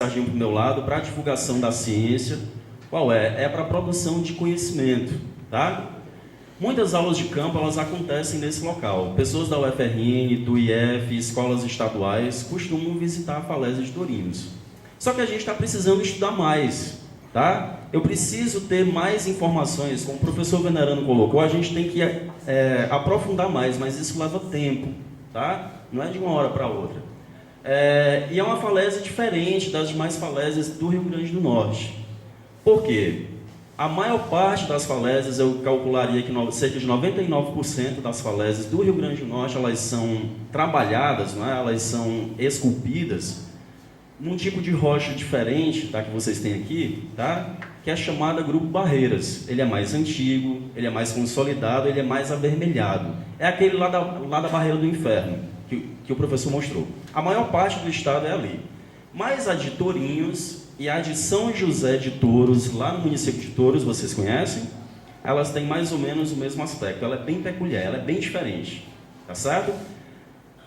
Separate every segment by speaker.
Speaker 1: sardinha para o meu lado, para a divulgação da ciência. Qual é? É para a produção de conhecimento, tá? Muitas aulas de campo, elas acontecem nesse local. Pessoas da UFRN, do IF, escolas estaduais, costumam visitar a Falésia de Tourinhos. Só que a gente está precisando estudar mais, tá? Eu preciso ter mais informações, como o professor Venerano colocou, a gente tem que aprofundar mais, mas isso leva tempo, tá? Não é de uma hora para outra. E é uma falésia diferente das demais falésias do Rio Grande do Norte. Por quê? A maior parte das falésias, eu calcularia que cerca de 99% das falésias do Rio Grande do Norte, elas são trabalhadas, não é? Elas são esculpidas num tipo de rocha diferente da que vocês têm aqui, tá? Que é chamada Grupo Barreiras. Ele é mais antigo, ele é mais consolidado, ele é mais avermelhado. É aquele lá da Barreira do Inferno, que o professor mostrou. A maior parte do estado é ali. Mas a de Tourinhos e a de São José de Touros, lá no município de Touros, vocês conhecem? Elas têm mais ou menos o mesmo aspecto. Ela é bem peculiar, ela é bem diferente. Tá certo?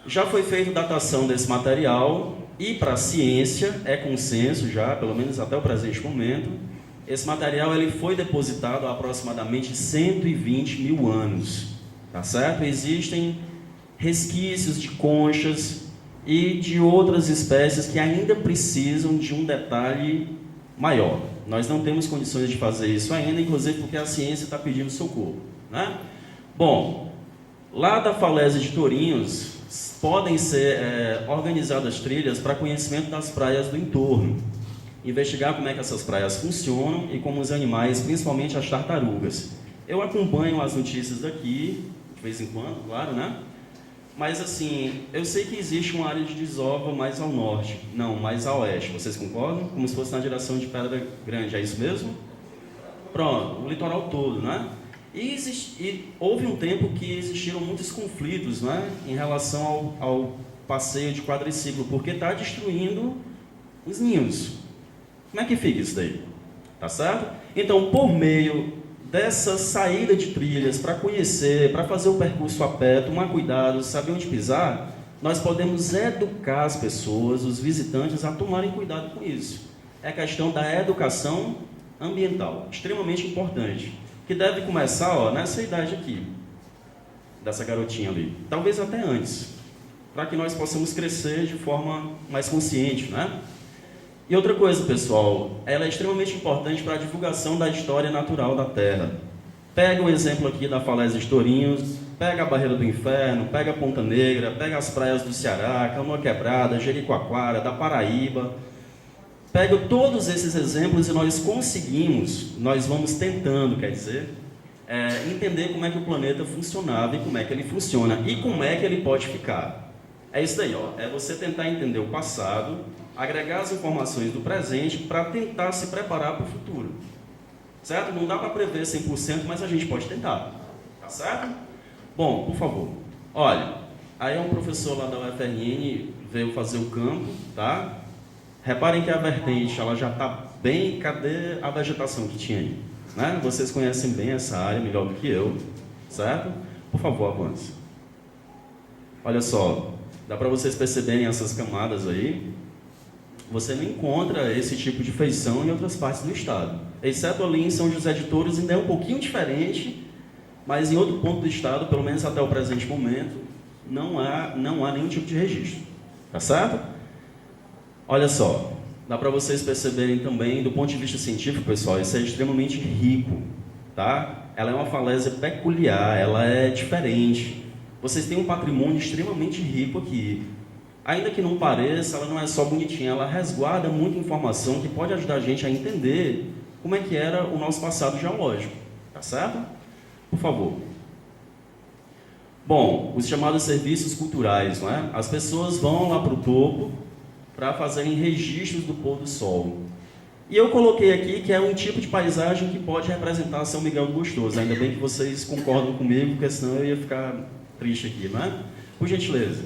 Speaker 1: Já foi feita datação desse material e, para a ciência, é consenso já, pelo menos até o presente momento, esse material ele foi depositado há aproximadamente 120 mil anos. Tá certo? Existem resquícios de conchas e de outras espécies que ainda precisam de um detalhe maior. Nós não temos condições de fazer isso ainda, inclusive porque a ciência está pedindo socorro, né? Bom, lá da Falésia de Tourinhos, podem ser organizadas trilhas para conhecimento das praias do entorno, investigar como é que essas praias funcionam e como os animais, principalmente as tartarugas. Eu acompanho as notícias daqui, de vez em quando, claro, né? Mas, assim, eu sei que existe uma área de desova mais ao norte, não, mais a oeste, vocês concordam? Como se fosse na direção de Pedra Grande, é isso mesmo? Pronto, o litoral todo, né? E houve um tempo que existiram muitos conflitos, né, em relação ao passeio de quadriciclo, porque está destruindo os ninhos. Como é que fica isso daí? Tá certo? Então, por meio dessa saída de trilhas, para conhecer, para fazer o percurso a pé, tomar cuidado, saber onde pisar, nós podemos educar as pessoas, os visitantes, a tomarem cuidado com isso. É a questão da educação ambiental, extremamente importante, que deve começar nessa idade aqui, dessa garotinha ali, talvez até antes, para que nós possamos crescer de forma mais consciente, né? E outra coisa, pessoal, ela é extremamente importante para a divulgação da história natural da Terra. Pega o exemplo aqui da Falésia de Tourinhos, pega a Barreira do Inferno, pega a Ponta Negra, pega as praias do Ceará, Canoa Quebrada, Jericoacoara, da Paraíba. Pega todos esses exemplos e nós vamos tentando, quer dizer, entender como é que o planeta funcionava e como é que ele funciona e como é que ele pode ficar. É isso daí, é você tentar entender o passado, agregar as informações do presente para tentar se preparar para o futuro. Certo? Não dá para prever 100%, mas a gente pode tentar. Tá certo? Bom, por favor. Olha, aí um professor lá da UFRN veio fazer o campo, tá? Reparem que a vertente, ela já está bem... Cadê a vegetação que tinha aí? Né? Vocês conhecem bem essa área, melhor do que eu, certo? Por favor, avance. Olha só, dá para vocês perceberem essas camadas aí. Você não encontra esse tipo de feição em outras partes do estado. Exceto ali em São José de Touros, ainda é um pouquinho diferente, mas em outro ponto do estado, pelo menos até o presente momento, não há nenhum tipo de registro. Tá certo? Olha só, dá para vocês perceberem também, do ponto de vista científico, pessoal, isso é extremamente rico, tá? Ela é uma falésia peculiar, ela é diferente. Vocês têm um patrimônio extremamente rico aqui. Ainda que não pareça, ela não é só bonitinha, ela resguarda muita informação que pode ajudar a gente a entender como é que era o nosso passado geológico. Tá certo? Por favor. Bom, os chamados serviços culturais, não é? As pessoas vão lá para o topo para fazerem registros do pôr do sol. E eu coloquei aqui que é um tipo de paisagem que pode representar São Miguel do Gostoso. Ainda bem que vocês concordam comigo, porque senão eu ia ficar triste aqui, não é? Por gentileza.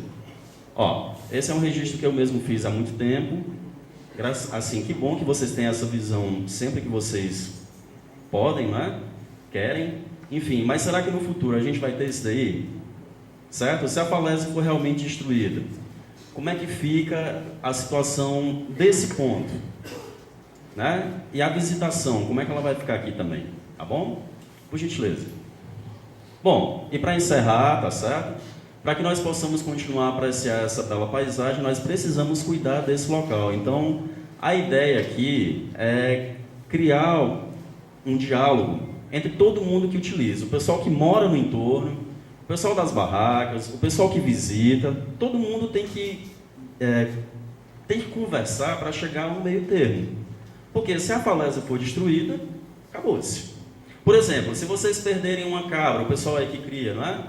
Speaker 1: Esse é um registro que eu mesmo fiz há muito tempo. Assim, que bom que vocês têm essa visão sempre que vocês podem, né? Querem. Enfim, mas será que no futuro a gente vai ter isso daí? Certo? Se a falésia for realmente destruída, como é que fica a situação desse ponto, né? E a visitação, como é que ela vai ficar aqui também, tá bom? Por gentileza. Bom, e para encerrar, tá certo? Para que nós possamos continuar a apreciar essa bela paisagem, nós precisamos cuidar desse local. Então, a ideia aqui é criar um diálogo entre todo mundo que utiliza, o pessoal que mora no entorno, o pessoal das barracas, o pessoal que visita, todo mundo tem que conversar para chegar a um meio termo. Porque se a falésia for destruída, acabou-se. Por exemplo, se vocês perderem uma cabra, o pessoal aí que cria, não é?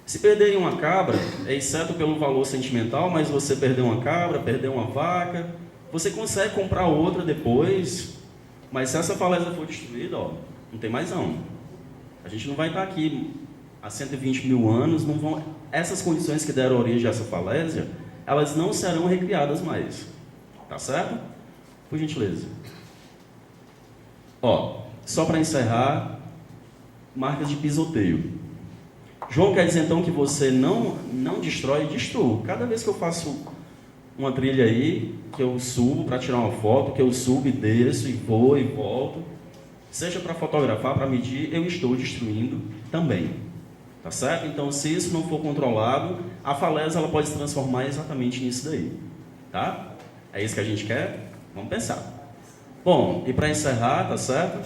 Speaker 1: Se perderem uma cabra, exceto pelo valor sentimental, mas você perdeu uma cabra, perdeu uma vaca, você consegue comprar outra depois, mas se essa falésia for destruída, ó, não tem mais não. A gente não vai estar aqui há 120 mil anos, não vão, essas condições que deram origem a essa falésia, elas não serão recriadas mais. Tá certo? Por gentileza. Ó, só para encerrar, marcas de pisoteio. João quer dizer então que você não destrói, destruo. Cada vez que eu faço uma trilha aí, que eu subo para tirar uma foto, que eu subo e desço e vou e volto, seja para fotografar, para medir, eu estou destruindo também. Tá certo? Então, se isso não for controlado, a falésia ela pode se transformar exatamente nisso daí. Tá? É isso que a gente quer? Vamos pensar. Bom, e para encerrar, tá certo?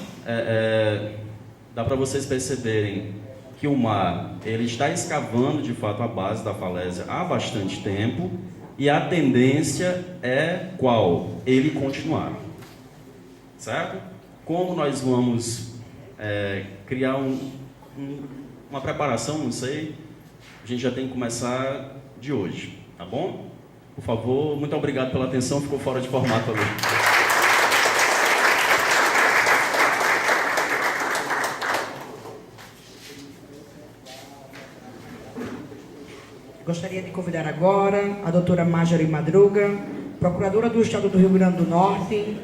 Speaker 1: Dá para vocês perceberem que o mar ele está escavando de fato a base da falésia há bastante tempo e a tendência é qual? Ele continuar. Certo? Como nós vamos criar uma preparação, não sei, a gente já tem que começar de hoje, tá bom? Por favor, muito obrigado pela atenção, ficou fora de formato ali.
Speaker 2: Gostaria de convidar agora a doutora Marjorie Madruga, procuradora do Estado do Rio Grande do Norte,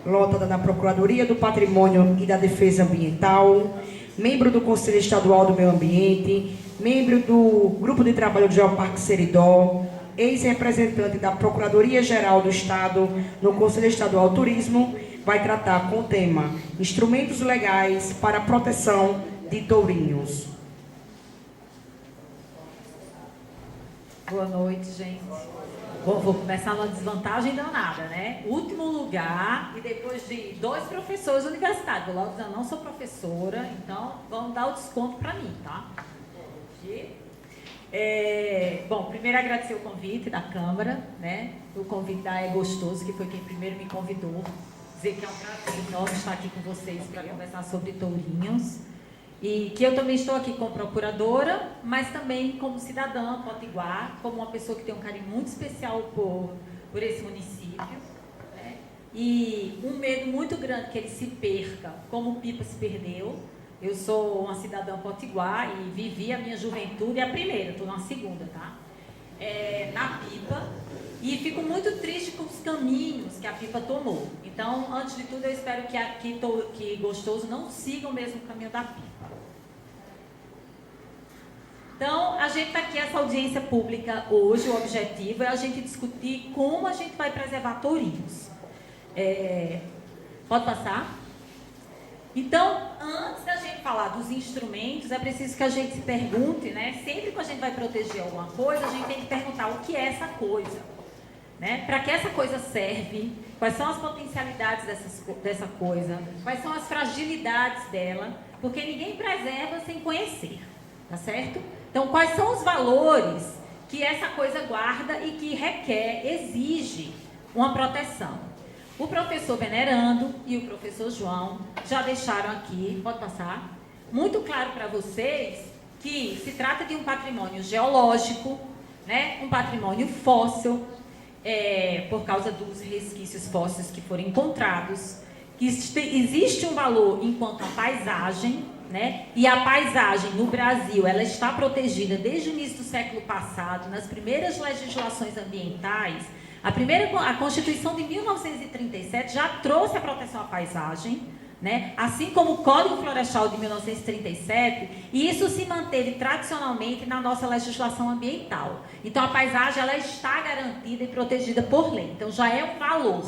Speaker 2: lotada na Procuradoria do Patrimônio e da Defesa Ambiental, membro do Conselho Estadual do Meio Ambiente, membro do Grupo de Trabalho do Geoparque Seridó, ex-representante da Procuradoria-Geral do Estado no Conselho Estadual do Turismo, vai tratar com o tema Instrumentos Legais para a Proteção de Tourinhos.
Speaker 3: Boa noite, gente. Bom, vou começar numa desvantagem danada, né? Último lugar e depois de 2 professores universitários. Vou logo dizer, eu não sou professora, então vamos dar o desconto para mim, tá? Bom, primeiro agradecer o convite da Câmara, né? O convite da É Gostoso, que foi quem primeiro me convidou. Dizer que é um prazer enorme estar aqui com vocês para conversar sobre tourinhos. E que eu também estou aqui como procuradora, mas também como cidadã potiguar, como uma pessoa que tem um carinho muito especial por esse município, né? E um medo muito grande que ele se perca, como o Pipa se perdeu. Eu sou uma cidadã potiguar e vivi a minha juventude, a primeira, estou na segunda, tá? Na Pipa, e fico muito triste com os caminhos que a Pipa tomou. Então, antes de tudo, eu espero que Gostoso não siga o mesmo caminho da Pipa. Então, a gente está aqui, essa audiência pública hoje, o objetivo é a gente discutir como a gente vai preservar tourinhos. Pode passar? Então, antes da gente falar dos instrumentos, é preciso que a gente se pergunte, né? Sempre que a gente vai proteger alguma coisa, a gente tem que perguntar o que é essa coisa, né? Para que essa coisa serve? Quais são as potencialidades dessa coisa? Quais são as fragilidades dela? Porque ninguém preserva sem conhecer, tá certo? Então, quais são os valores que essa coisa guarda e que exige uma proteção? O professor Venerando e o professor João já deixaram aqui, pode passar, muito claro para vocês que se trata de um patrimônio geológico, né? Um patrimônio fóssil, por causa dos resquícios fósseis que foram encontrados, que existe um valor enquanto a paisagem, né? E a paisagem no Brasil, ela está protegida desde o início do século passado, nas primeiras legislações ambientais. A Constituição de 1937 já trouxe a proteção à paisagem, né? Assim como o Código Florestal de 1937, e isso se manteve tradicionalmente na nossa legislação ambiental. Então, a paisagem ela está garantida e protegida por lei. Então, já é um valor.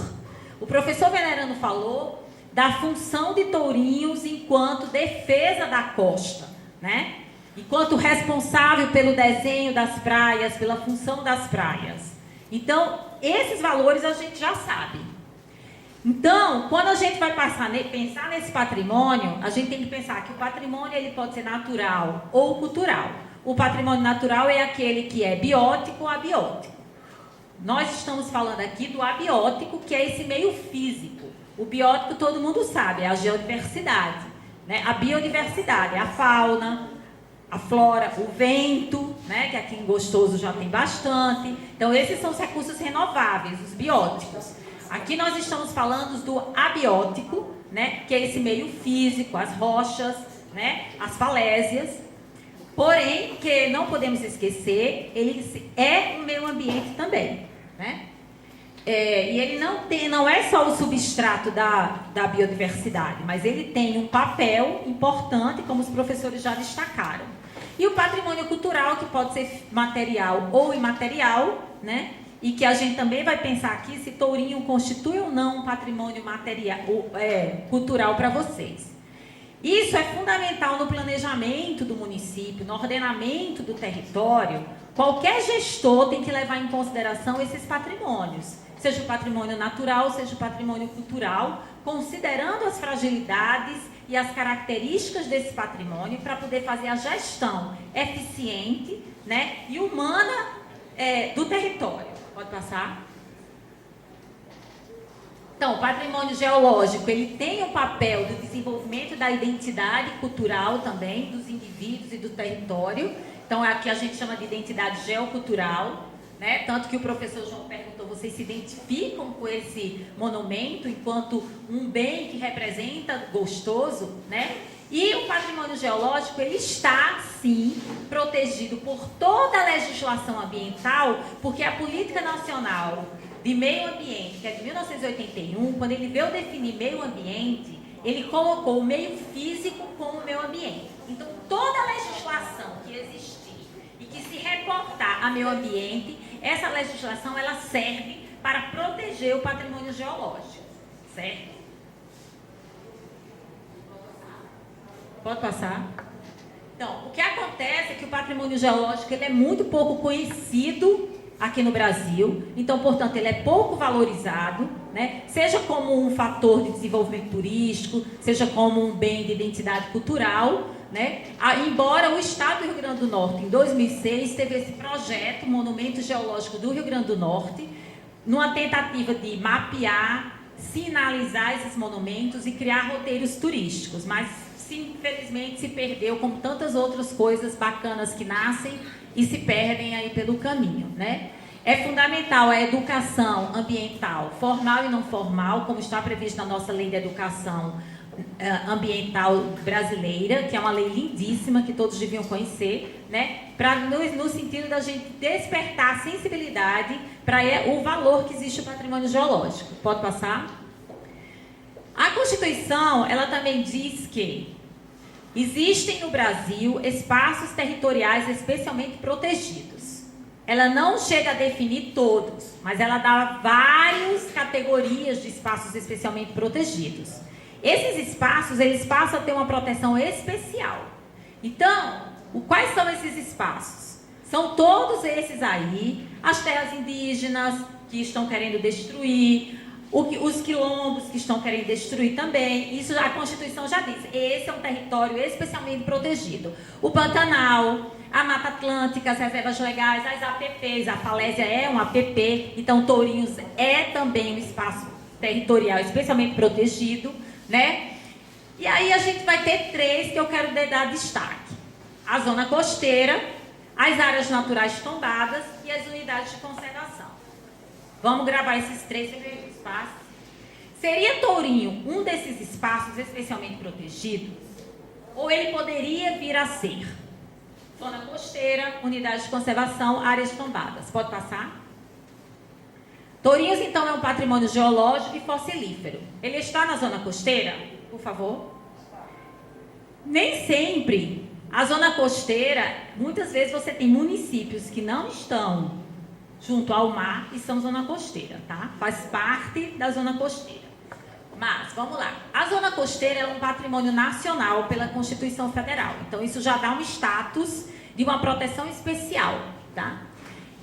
Speaker 3: O professor Venerano falou da função de tourinhos enquanto defesa da costa, né? Enquanto responsável pelo desenho das praias, pela função das praias. Então, esses valores a gente já sabe. Então, quando a gente vai pensar nesse patrimônio, a gente tem que pensar que o patrimônio ele pode ser natural ou cultural. O patrimônio natural é aquele que é biótico ou abiótico. Nós estamos falando aqui do abiótico, que é esse meio físico. O biótico todo mundo sabe, é a geodiversidade, né? A biodiversidade é a fauna, a flora, o vento, né? Que aqui em Gostoso já tem bastante. Então, esses são os recursos renováveis, os bióticos. Aqui nós estamos falando do abiótico, né? Que é esse meio físico, as rochas, né? As falésias. Porém, que não podemos esquecer, ele é um meio ambiente também, né? E ele não é só o substrato da biodiversidade, mas ele tem um papel importante, como os professores já destacaram. E o patrimônio cultural, que pode ser material ou imaterial, né? E que a gente também vai pensar aqui se tourinho constitui ou não um patrimônio material, cultural para vocês. Isso é fundamental no planejamento do município, no ordenamento do território. Qualquer gestor tem que levar em consideração esses patrimônios, seja o patrimônio natural, seja o patrimônio cultural, considerando as fragilidades e as características desse patrimônio para poder fazer a gestão eficiente, né, e humana do território. Pode passar? Então, o patrimônio geológico, ele tem o papel do desenvolvimento da identidade cultural também, dos indivíduos e do território. Então, aqui a gente chama de identidade geocultural, né? Tanto que o professor João perguntou, vocês se identificam com esse monumento enquanto um bem que representa Gostoso, né? E o patrimônio geológico, ele está, sim, protegido por toda a legislação ambiental, porque a Política Nacional de Meio Ambiente, que é de 1981, quando ele veio definir meio ambiente, ele colocou o meio físico como meio ambiente. Então, toda a legislação que existir e que se reportar a meio ambiente, essa legislação, ela serve para proteger o patrimônio geológico, certo? Pode passar? Então, o que acontece é que o patrimônio geológico ele é muito pouco conhecido aqui no Brasil, então, portanto, ele é pouco valorizado, né? Seja como um fator de desenvolvimento turístico, seja como um bem de identidade cultural, né? Embora o Estado do Rio Grande do Norte, em 2006, teve esse projeto, Monumento Geológico do Rio Grande do Norte, numa tentativa de mapear, sinalizar esses monumentos e criar roteiros turísticos, mas infelizmente se perdeu, como tantas outras coisas bacanas que nascem e se perdem aí pelo caminho, né? É fundamental a educação ambiental, formal e não formal, como está previsto na nossa Lei de Educação Ambiental Brasileira, que é uma lei lindíssima, que todos deviam conhecer, né? No sentido da gente despertar a sensibilidade para o valor que existe o patrimônio geológico. Pode passar? A Constituição, ela também diz que existem no Brasil espaços territoriais especialmente protegidos. Ela não chega a definir todos, mas ela dá várias categorias de espaços especialmente protegidos. Esses espaços, eles passam a ter uma proteção especial. Então, quais são esses espaços? São todos esses aí, as terras indígenas que estão querendo destruir, os quilombos que estão querendo destruir também. Isso a Constituição já diz. Esse é um território especialmente protegido. O Pantanal, a Mata Atlântica, as reservas legais, as APPs. A falésia é um APP, então Tourinhos é também um espaço territorial especialmente protegido, né? E aí a gente vai ter três que eu quero dar destaque. A zona costeira, as áreas naturais tombadas e as unidades de conservação. Vamos gravar esses três espaços. Seria Tourinho um desses espaços especialmente protegidos? Ou ele poderia vir a ser? Zona costeira, unidade de conservação, áreas tombadas. Pode passar? Tourinhos, então, é um patrimônio geológico e fossilífero. Ele está na zona costeira? por favor. Nem sempre a zona costeira, muitas vezes você tem municípios que não estão junto ao mar e são zona costeira, tá? Faz parte da zona costeira. Mas, vamos lá. A zona costeira é um patrimônio nacional pela Constituição Federal. Então, isso já dá um status de uma proteção especial, tá?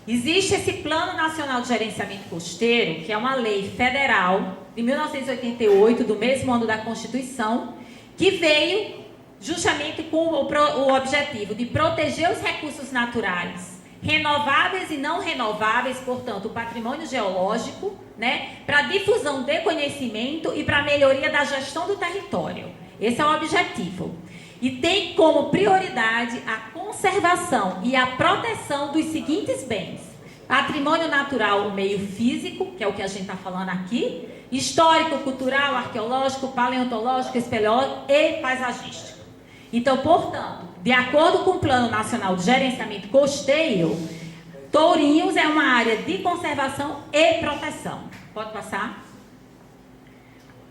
Speaker 3: Existe esse Plano Nacional de Gerenciamento Costeiro, que é uma lei federal de 1988, do mesmo ano da Constituição, que veio justamente com o objetivo de proteger os recursos naturais, renováveis e não renováveis, portanto, o patrimônio geológico, né, para difusão de conhecimento e para a melhoria da gestão do território. Esse é o objetivo. E tem como prioridade a conservação e a proteção dos seguintes bens: patrimônio natural, o meio físico, que é o que a gente está falando aqui, histórico, cultural, arqueológico, paleontológico, espeleológico e paisagístico. Então, portanto, de acordo com o Plano Nacional de Gerenciamento Costeiro, Tourinhos é uma área de conservação e proteção. Pode passar?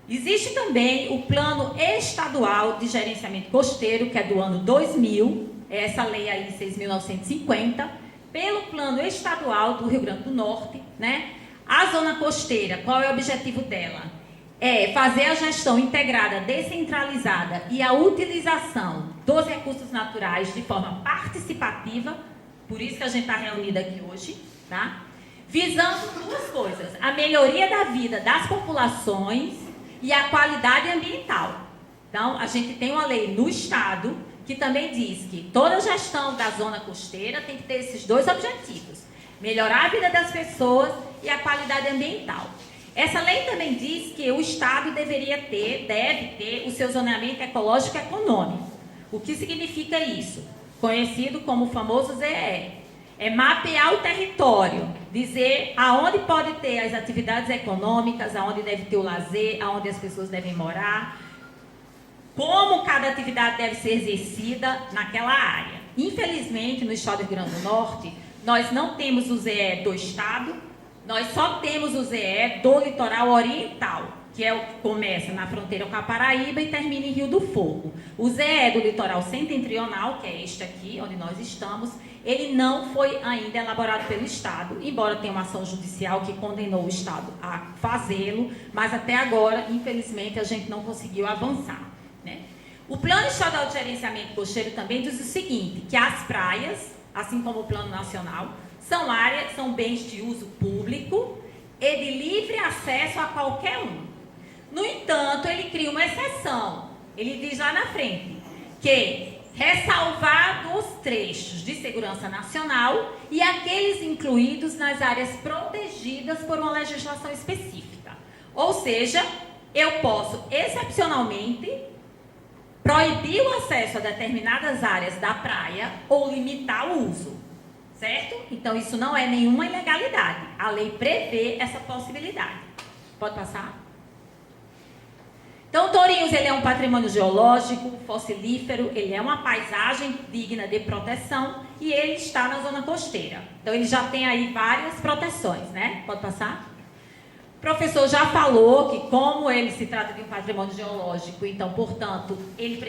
Speaker 3: Existe também o Plano Estadual de Gerenciamento Costeiro, que é do ano 2000, essa lei aí, 6.950, pelo Plano Estadual do Rio Grande do Norte, né? A zona costeira, qual é o objetivo dela? É fazer a gestão integrada, descentralizada e a utilização dos recursos naturais de forma participativa, por isso que a gente está reunida aqui hoje, tá? Visando duas coisas: a melhoria da vida das populações e a qualidade ambiental. Então, a gente tem uma lei no Estado que também diz que toda gestão da zona costeira tem que ter esses dois objetivos: melhorar a vida das pessoas e a qualidade ambiental. Essa lei também diz que o Estado deve ter o seu zoneamento ecológico e econômico. O que significa isso? Conhecido como o famoso ZE. É mapear o território, dizer aonde pode ter as atividades econômicas, aonde deve ter o lazer, aonde as pessoas devem morar, como cada atividade deve ser exercida naquela área. Infelizmente, no estado do Rio Grande do Norte, nós não temos o ZE do estado, nós só temos o ZE do litoral oriental, que é o que começa na fronteira com a Paraíba e termina em Rio do Fogo. O ZE do litoral setentrional, que é este aqui, onde nós estamos, ele não foi ainda elaborado pelo Estado, embora tenha uma ação judicial que condenou o Estado a fazê-lo, mas até agora, infelizmente, a gente não conseguiu avançar, né? O Plano Estadual de Gerenciamento Costeiro também diz o seguinte, que as praias, assim como o Plano Nacional, são bens de uso público e de livre acesso a qualquer um. No entanto, ele cria uma exceção. Ele diz lá na frente que, ressalvados os trechos de segurança nacional e aqueles incluídos nas áreas protegidas por uma legislação específica. Ou seja, eu posso, excepcionalmente, proibir o acesso a determinadas áreas da praia ou limitar o uso. Certo? Então, isso não é nenhuma ilegalidade. A lei prevê essa possibilidade. Pode passar? Então, Tourinhos, ele é um patrimônio geológico, fossilífero, ele é uma paisagem digna de proteção e ele está na zona costeira. Então, ele já tem aí várias proteções, né? Pode passar? O professor já falou que, como ele se trata de um patrimônio geológico, então, portanto, ele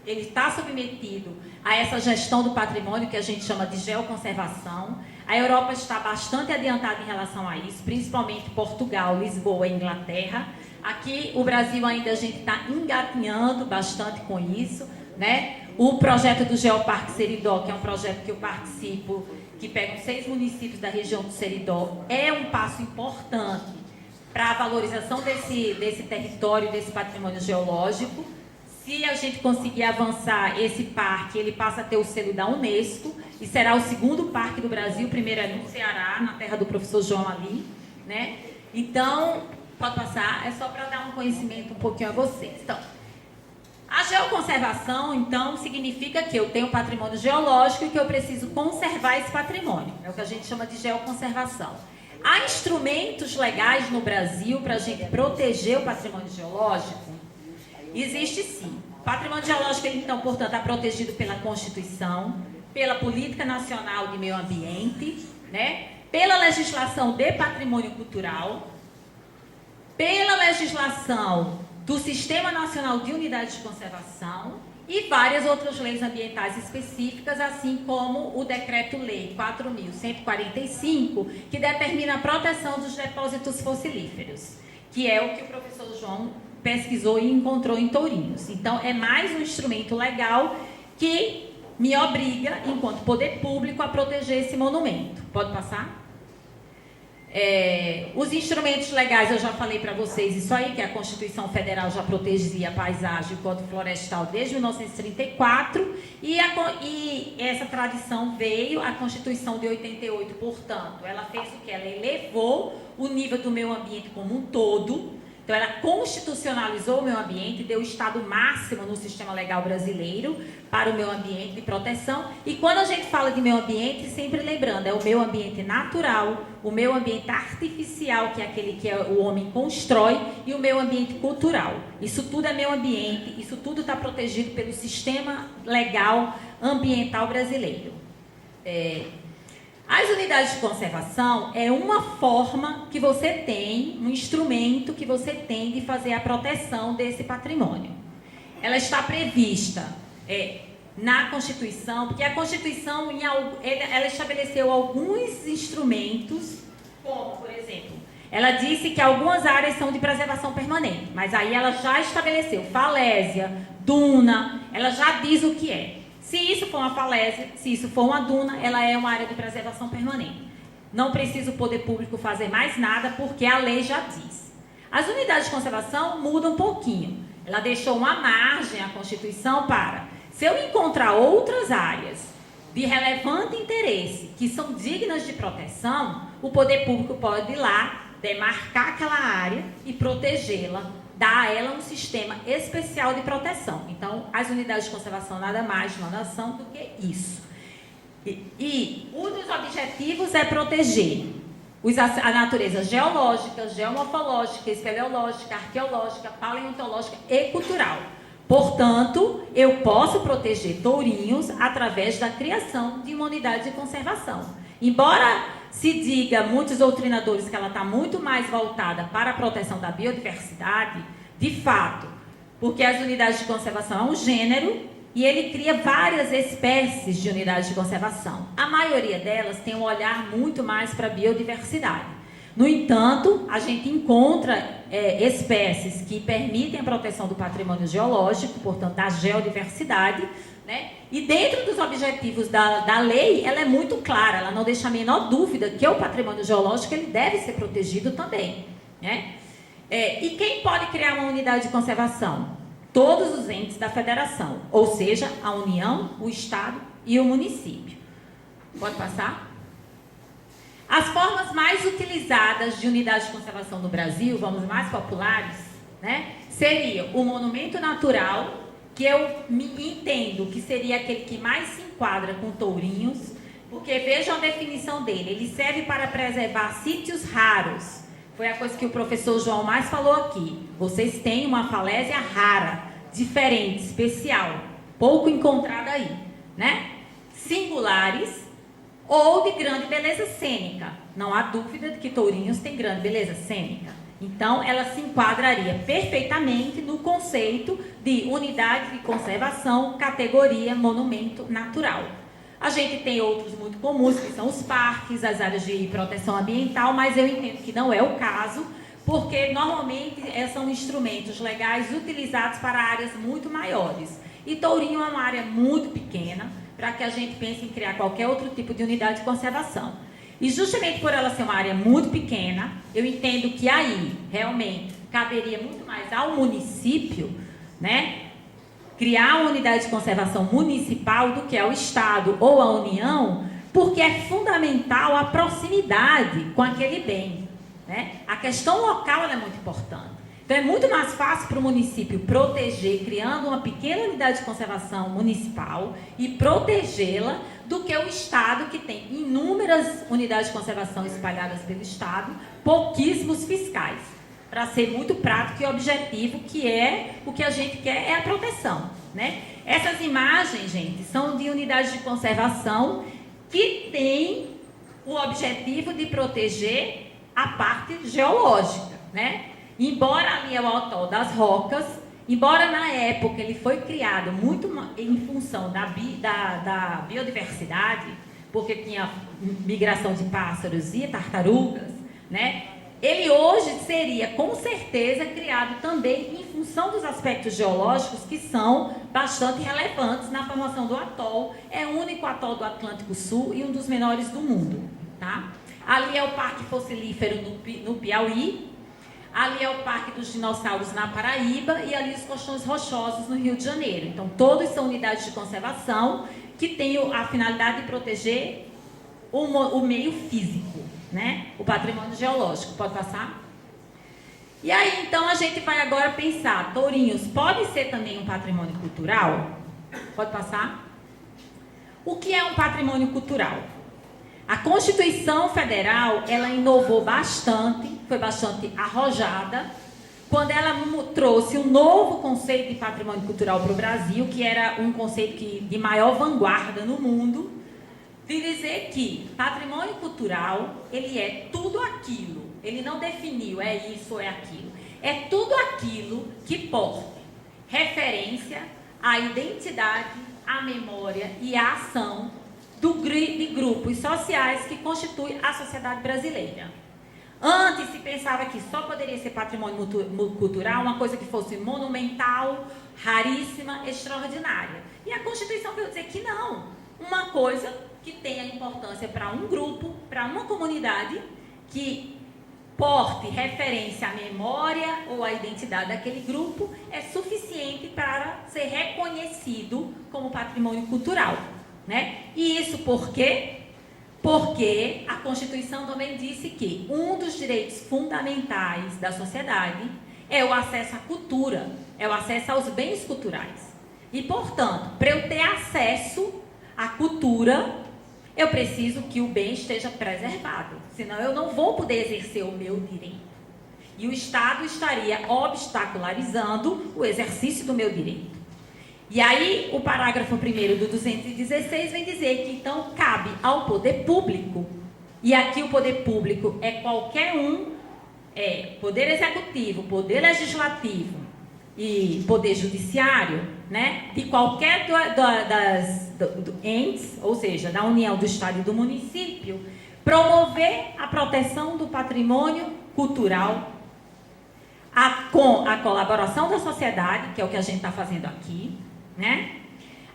Speaker 3: está submetido a essa gestão do patrimônio que a gente chama de geoconservação. A Europa está bastante adiantada em relação a isso, principalmente Portugal, Lisboa e Inglaterra. Aqui, o Brasil ainda a gente está engatinhando bastante com isso, né? O projeto do Geoparque Seridó, que é um projeto que eu participo, que pega 6 municípios da região do Seridó, é um passo importante para a valorização desse território, desse patrimônio geológico. Se a gente conseguir avançar esse parque, ele passa a ter o selo da Unesco e será o segundo parque do Brasil. O primeiro é no Ceará, na terra do professor João Ali, né? Então, pode passar, é só para dar um conhecimento um pouquinho a vocês. Então, a geoconservação, então, significa que eu tenho patrimônio geológico e que eu preciso conservar esse patrimônio. É o que a gente chama de geoconservação. Há instrumentos legais no Brasil para a gente proteger o patrimônio geológico? Existe sim. O patrimônio geológico, ele, então, portanto, está protegido pela Constituição, pela Política Nacional de Meio Ambiente, né? Pela legislação de patrimônio cultural, pela legislação do Sistema Nacional de Unidades de Conservação e várias outras leis ambientais específicas, assim como o Decreto-Lei 4.145, que determina a proteção dos depósitos fossilíferos, que é o que o professor João pesquisou e encontrou em Tourinhos. Então, é mais um instrumento legal que me obriga, enquanto poder público, a proteger esse monumento. Pode passar? Os instrumentos legais, eu já falei para vocês isso aí, que a Constituição Federal já protegia a paisagem e o Código Florestal desde 1934, e essa tradição veio, a Constituição de 88, portanto, ela fez o que? Ela elevou o nível do meio ambiente como um todo. Então, ela constitucionalizou o meio ambiente, deu o estado máximo no sistema legal brasileiro para o meio ambiente de proteção. E quando a gente fala de meio ambiente, sempre lembrando, é o meio ambiente natural, o meio ambiente artificial, que é aquele que o homem constrói, e o meio ambiente cultural. Isso tudo é meio ambiente, isso tudo está protegido pelo sistema legal ambiental brasileiro. As unidades de conservação é uma forma que você tem, um instrumento que você tem de fazer a proteção desse patrimônio. Ela está prevista na Constituição, porque a Constituição ela estabeleceu alguns instrumentos, como, por exemplo, ela disse que algumas áreas são de preservação permanente, mas aí ela já estabeleceu falésia, duna, ela já diz o que é. Se isso for uma falésia, se isso for uma duna, ela é uma área de preservação permanente. Não precisa o poder público fazer mais nada, porque a lei já diz. As unidades de conservação mudam um pouquinho. Ela deixou uma margem à Constituição para, se eu encontrar outras áreas de relevante interesse, que são dignas de proteção, o poder público pode ir lá, demarcar aquela área e protegê-la, dar a ela um sistema especial de proteção. Então, as unidades de conservação nada mais, nada são do que isso. E um dos objetivos é proteger a natureza geológica, geomorfológica, espeleológica, arqueológica, paleontológica e cultural. Portanto, eu posso proteger Tourinhos através da criação de uma unidade de conservação. Embora se diga, muitos doutrinadores, que ela está muito mais voltada para a proteção da biodiversidade, de fato, porque as unidades de conservação é um gênero e ele cria várias espécies de unidades de conservação. A maioria delas tem um olhar muito mais para a biodiversidade. No entanto, a gente encontra espécies que permitem a proteção do patrimônio geológico, portanto, da geodiversidade, né? E dentro dos objetivos da lei, ela é muito clara, ela não deixa a menor dúvida que o patrimônio geológico ele deve ser protegido também, né? E quem pode criar uma unidade de conservação? Todos os entes da federação, ou seja, a União, o Estado e o município. Pode passar? As formas mais utilizadas de unidade de conservação no Brasil, vamos mais populares, né? Seria o monumento natural, que eu entendo que seria aquele que mais se enquadra com Tourinhos, porque vejam a definição dele, ele serve para preservar sítios raros. Foi a coisa que o professor João mais falou aqui. Vocês têm uma falésia rara, diferente, especial, pouco encontrada aí, né? Singulares ou de grande beleza cênica. Não há dúvida de que Tourinhos tem grande beleza cênica. Então, ela se enquadraria perfeitamente no conceito de unidade de conservação, categoria monumento natural. A gente tem outros muito comuns, que são os parques, as áreas de proteção ambiental, mas eu entendo que não é o caso, porque normalmente são instrumentos legais utilizados para áreas muito maiores. E Tourinho é uma área muito pequena, para que a gente pense em criar qualquer outro tipo de unidade de conservação. E justamente por ela ser uma área muito pequena, eu entendo que aí, realmente, caberia muito mais ao município, né, criar uma unidade de conservação municipal do que ao Estado ou à União, porque é fundamental a proximidade com aquele bem, né? A questão local ela é muito importante. Então, é muito mais fácil para o município proteger, criando uma pequena unidade de conservação municipal e protegê-la, do que o Estado, que tem inúmeras unidades de conservação espalhadas pelo Estado, pouquíssimos fiscais, para ser muito prático e objetivo, que é o que a gente quer, é a proteção, né? Essas imagens, gente, são de unidades de conservação que têm o objetivo de proteger a parte geológica, né? embora ali é o Atol das Rocas, embora na época ele foi criado muito em função da biodiversidade, porque tinha migração de pássaros e tartarugas, né? Ele hoje seria, com certeza, criado também em função dos aspectos geológicos que são bastante relevantes na formação do atol. É o único atol do Atlântico Sul e um dos menores do mundo, tá? Ali é o Parque Fossilífero no Piauí, ali é o Parque dos Dinossauros na Paraíba e ali os Colchões Rochosos no Rio de Janeiro. Então, todos são unidades de conservação que têm a finalidade de proteger o meio físico, né? O patrimônio geológico. Pode passar? E aí, então, a gente vai agora pensar, Tourinhos pode ser também um patrimônio cultural? Pode passar? O que é um patrimônio cultural? A Constituição Federal, ela inovou bastante, foi bastante arrojada, quando ela trouxe um novo conceito de patrimônio cultural para o Brasil, que era um conceito de maior vanguarda no mundo, de dizer que patrimônio cultural, ele é tudo aquilo, ele não definiu é isso ou é aquilo, é tudo aquilo que porte referência à identidade, à memória e à ação de grupos sociais que constituem a sociedade brasileira. Antes se pensava que só poderia ser patrimônio cultural uma coisa que fosse monumental, raríssima, extraordinária. E a Constituição veio dizer que não, uma coisa que tenha importância para um grupo, para uma comunidade, que porte referência à memória ou à identidade daquele grupo, é suficiente para ser reconhecido como patrimônio cultural, né? E isso por quê? Porque a Constituição também disse que um dos direitos fundamentais da sociedade é o acesso à cultura, é o acesso aos bens culturais. E, portanto, para eu ter acesso à cultura, eu preciso que o bem esteja preservado, senão eu não vou poder exercer o meu direito. E o Estado estaria obstacularizando o exercício do meu direito. E aí, o parágrafo 1º do 216 vem dizer que, então, cabe ao poder público, e aqui o poder público é qualquer um, poder executivo, poder legislativo e poder judiciário, né, de qualquer das entes, ou seja, da União, do Estado e do município, promover a proteção do patrimônio cultural com a colaboração da sociedade, que é o que a gente está fazendo aqui, né?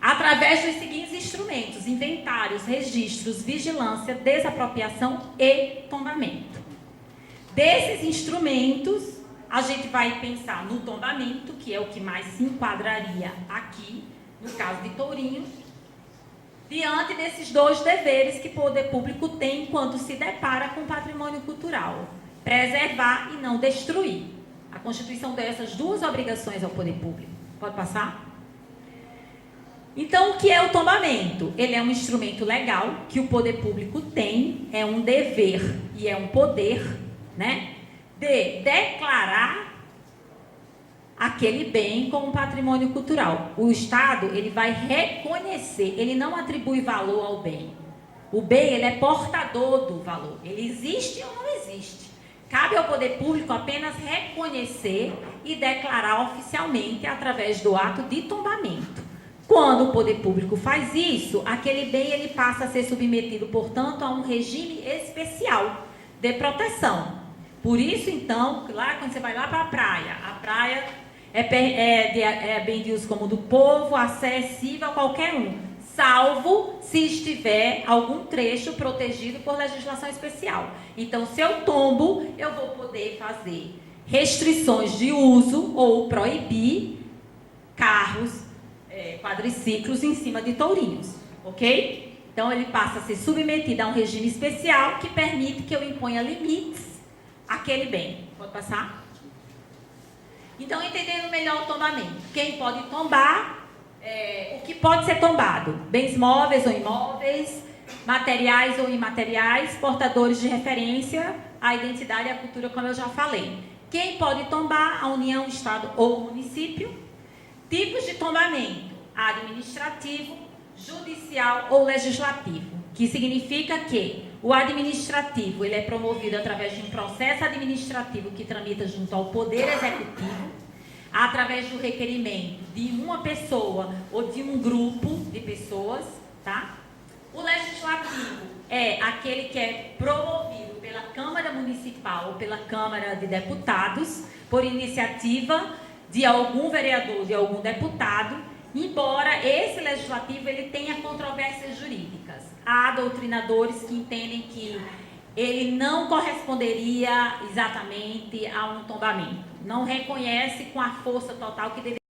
Speaker 3: Através dos seguintes instrumentos: inventários, registros, vigilância, desapropriação e tombamento. Desses instrumentos, a gente vai pensar no tombamento, que é o que mais se enquadraria aqui, no caso de Tourinho, diante desses dois deveres que o poder público tem quando se depara com patrimônio cultural: preservar e não destruir. A Constituição deu essas duas obrigações ao poder público. Pode passar? Então, o que é o tombamento? Ele é um instrumento legal que o poder público tem, é um dever e é um poder, né, de declarar aquele bem como patrimônio cultural. O Estado, ele vai reconhecer, ele não atribui valor ao bem. O bem, ele é portador do valor. Ele existe ou não existe. Cabe ao poder público apenas reconhecer e declarar oficialmente através do ato de tombamento. Quando o poder público faz isso, aquele bem ele passa a ser submetido, portanto, a um regime especial de proteção. Por isso, então, lá quando você vai lá para a praia é bem de uso comum do povo, acessível a qualquer um, salvo se estiver algum trecho protegido por legislação especial. Então, se eu tombo, eu vou poder fazer restrições de uso ou proibir carros, quadriciclos em cima de tourinhos, ok? Então, ele passa a ser submetido a um regime especial que permite que eu imponha limites àquele bem. Pode passar? Então, entendendo melhor o tombamento. Quem pode tombar, o que pode ser tombado? Bens móveis ou imóveis, materiais ou imateriais, portadores de referência à identidade e à cultura, como eu já falei. Quem pode tombar? A União, Estado ou município. Tipos de tombamento: administrativo, judicial ou legislativo, que significa que O administrativo, ele é promovido através de um processo administrativo que tramita junto ao Poder Executivo, através do requerimento de uma pessoa ou de um grupo de pessoas, tá? O legislativo é aquele que é promovido pela Câmara Municipal ou pela Câmara de Deputados, por iniciativa de algum vereador, de algum deputado, embora esse legislativo ele tenha controvérsias jurídicas. Há doutrinadores que entendem que ele não corresponderia exatamente a um tombamento, não reconhece com a força total que deveria.